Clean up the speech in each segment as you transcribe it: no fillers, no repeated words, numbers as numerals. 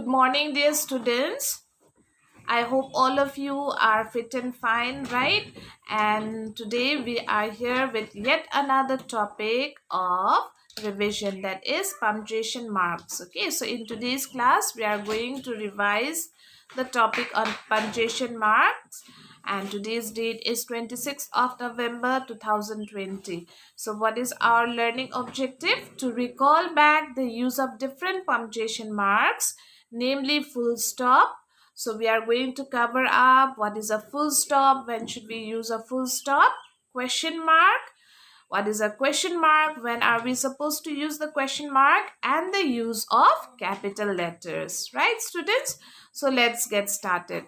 Good morning, dear students. I hope all of you are fit and fine, right? And today we are here with yet another topic of revision, that is punctuation marks. Okay, so in today's class, we are going to revise the topic on punctuation marks, and today's date is 26th of November 2020. So what is our learning objective? To recall back the use of different punctuation marks, namely full stop. So we are going to cover up what is a full stop, when should we use a full stop, question mark, what is a question mark, when are we supposed to use the question mark, and the use of capital letters, right students? So let's get started.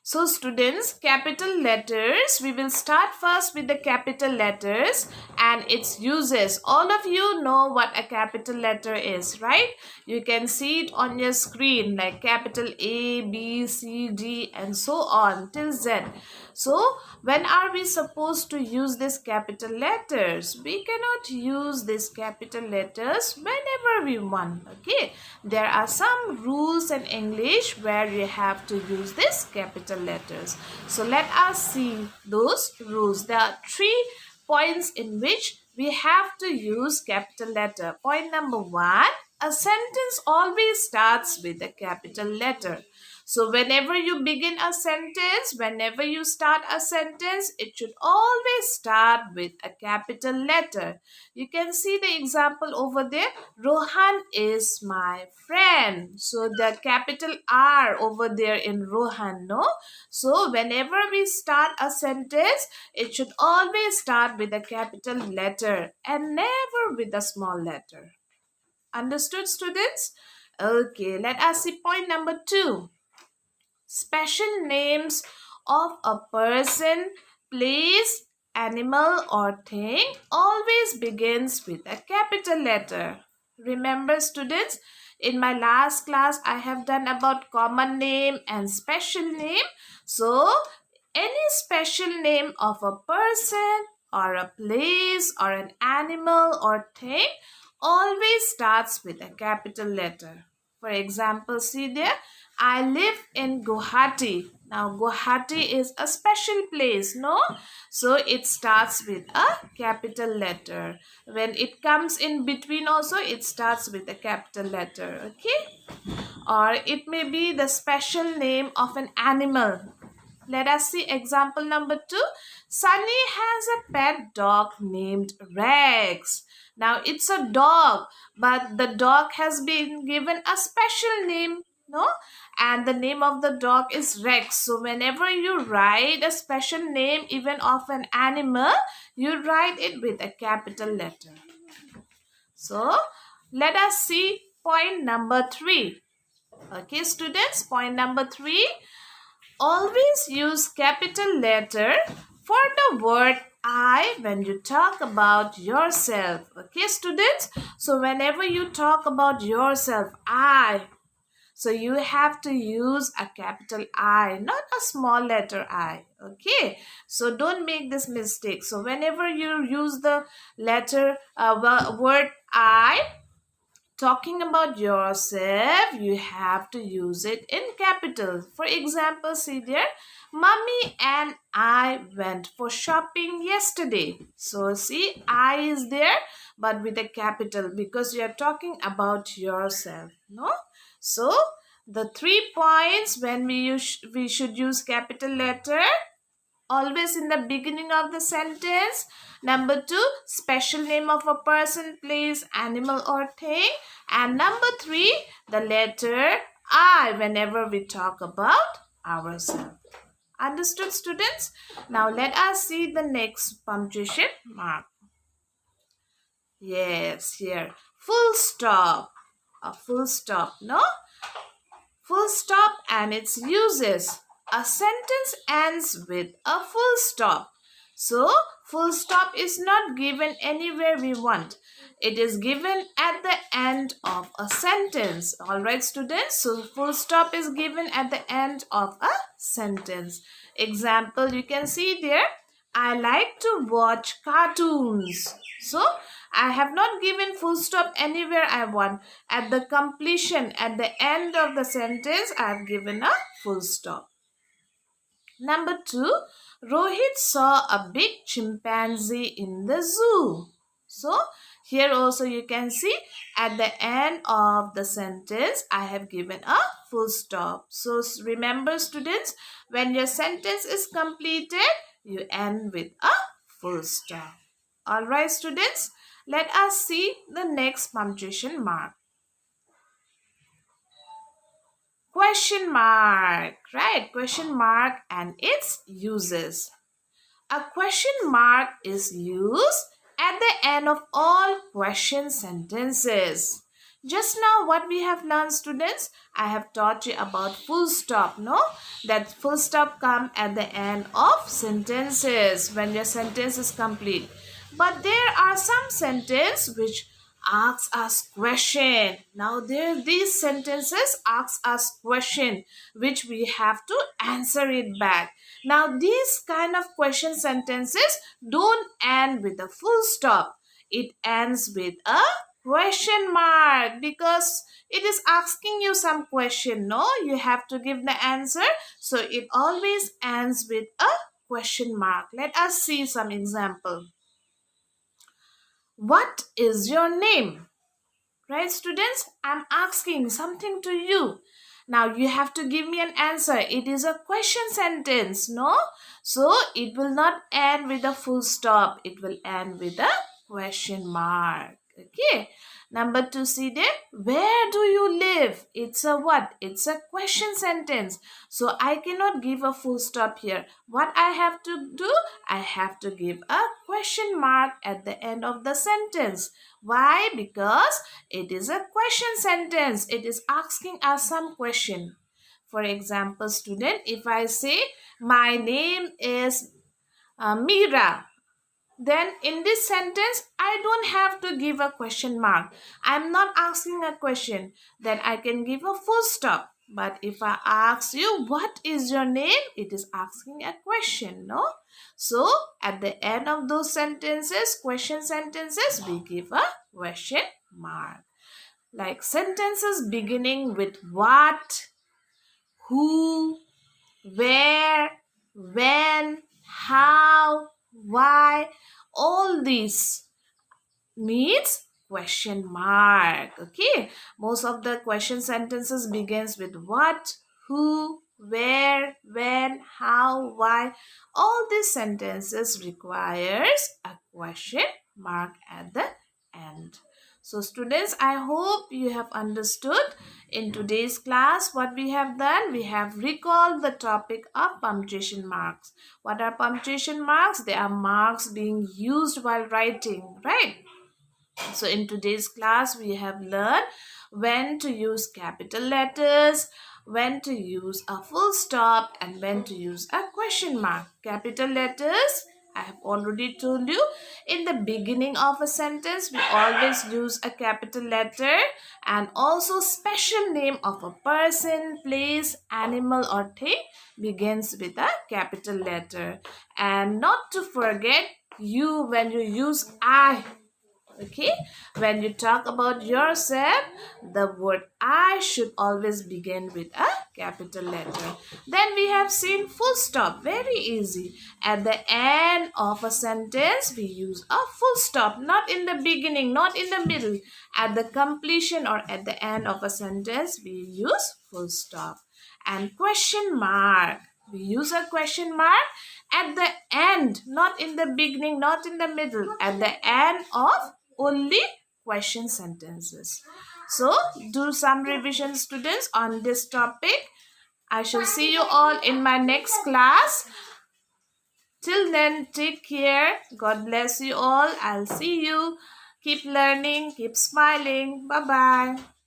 So students, capital letters, we will start first with the capital letters and its uses. All of you know what a capital letter is, right? You can see it on your screen like capital A, B, C, D and so on till Z. So when are we supposed to use these capital letters? We cannot use these capital letters whenever we want, okay? There are some rules in English where you have to use these capital letters. So let us see those rules. There are 3 points in which we have to use capital letter. Point number 1, a sentence always starts with a capital letter. So whenever you begin a sentence, whenever you start a sentence, it should always start with a capital letter. You can see the example over there. Rohan is my friend. So the capital R over there in Rohan, no? So whenever we start a sentence, it should always start with a capital letter and never with a small letter. Understood, students? Okay, let us see point number 2. Special names of a person, place, animal or thing always begins with a capital letter. Remember students, in my last class I have done about common name and special name. So any special name of a person or a place or an animal or thing always starts with a capital letter. For example, see there, I live in Guwahati. Now, Guwahati is a special place, no? So, it starts with a capital letter. When it comes in between also, it starts with a capital letter, okay? Or it may be the special name of an animal. Let us see example number 2. Sunny has a pet dog named Rex. Now it's a dog, but the dog has been given a special name, no? And the name of the dog is Rex. So whenever you write a special name even of an animal, you write it with a capital letter. So let us see point number 3. Okay students, point number 3. Always use capital letter for the word I when you talk about yourself. Okay, students? So whenever you talk about yourself, I, so you have to use a capital I, not a small letter I. Okay, so don't make this mistake. So whenever you use the word I, talking about yourself, you have to use it in capital. For example, see there, Mummy and I went for shopping yesterday. So see, I is there but with a capital because you are talking about yourself, no? So the 3 points when we should use capital letter, always in the beginning of the sentence. Number 2, special name of a person, place, animal or thing. And number 3, the letter I whenever we talk about ourselves. Understood, students? Now let us see the next punctuation mark. Yes, here. Full stop. A full stop, no? Full stop and its uses. A sentence ends with a full stop. So, full stop is not given anywhere we want. It is given at the end of a sentence. Alright students, so full stop is given at the end of a sentence. Example, you can see there, I like to watch cartoons. So I have not given full stop anywhere I want. At the completion, at the end of the sentence, I have given a full stop. Number 2, Rohit saw a big chimpanzee in the zoo. So, here also you can see at the end of the sentence, I have given a full stop. So, remember students, when your sentence is completed, you end with a full stop. Alright students, let us see the next punctuation mark. Question mark, right? Question mark and its uses. A question mark is used at the end of all question sentences. Just now what we have learned students, I have taught you about full stop, no? That full stop come at the end of sentences when your sentence is complete. But there are some sentences which asks us question. Now these sentences asks us question which we have to answer it back. Now these kind of question sentences don't end with a full stop. It ends with a question mark because it is asking you some question. No, you have to give the answer. So it always ends with a question mark. Let us see some example. What is your name? Right, students? I'm asking something to you. Now you have to give me an answer. It is a question sentence, no? So it will not end with a full stop. It will end with a question mark. Okay. Number 2, see there. Where do you live? It's a what? It's a question sentence. So I cannot give a full stop here. What I have to do? I have to give a question mark at the end of the sentence. Why? Because it is a question sentence. It is asking us some question. For example, student, if I say, my name is Mira, then in this sentence, I don't have to give a question mark. I'm not asking a question. Then I can give a full stop. But if I ask you, what is your name? It is asking a question, no? So, at the end of those sentences, question sentences, we give a question mark. Like sentences beginning with what, who, where, when, how, why, all these needs question mark. Okay, most of the question sentences begins with what, who, where, when, how, why. All these sentences requires a question mark at the end. So students, I hope you have understood. In today's class, what we have done, we have recalled the topic of punctuation marks. What are punctuation marks? They are marks being used while writing, right? So in today's class, we have learned when to use capital letters, when to use a full stop, and when to use a question mark. Capital letters, I have already told you, in the beginning of a sentence, we always use a capital letter, and also special name of a person, place, animal, or thing begins with a capital letter. And not to forget, you, when you use I. Okay, when you talk about yourself, the word I should always begin with a capital letter. Then we have seen full stop, very easy. At the end of a sentence, we use a full stop, not in the beginning, not in the middle. At the completion or at the end of a sentence, we use full stop. And question mark, we use a question mark at the end, not in the beginning, not in the middle, at the end of only question sentences. So do some revision students on this topic. I shall see you all in my next class. Till then, take care. God bless you all. I'll see you. Keep learning, keep smiling. Bye bye.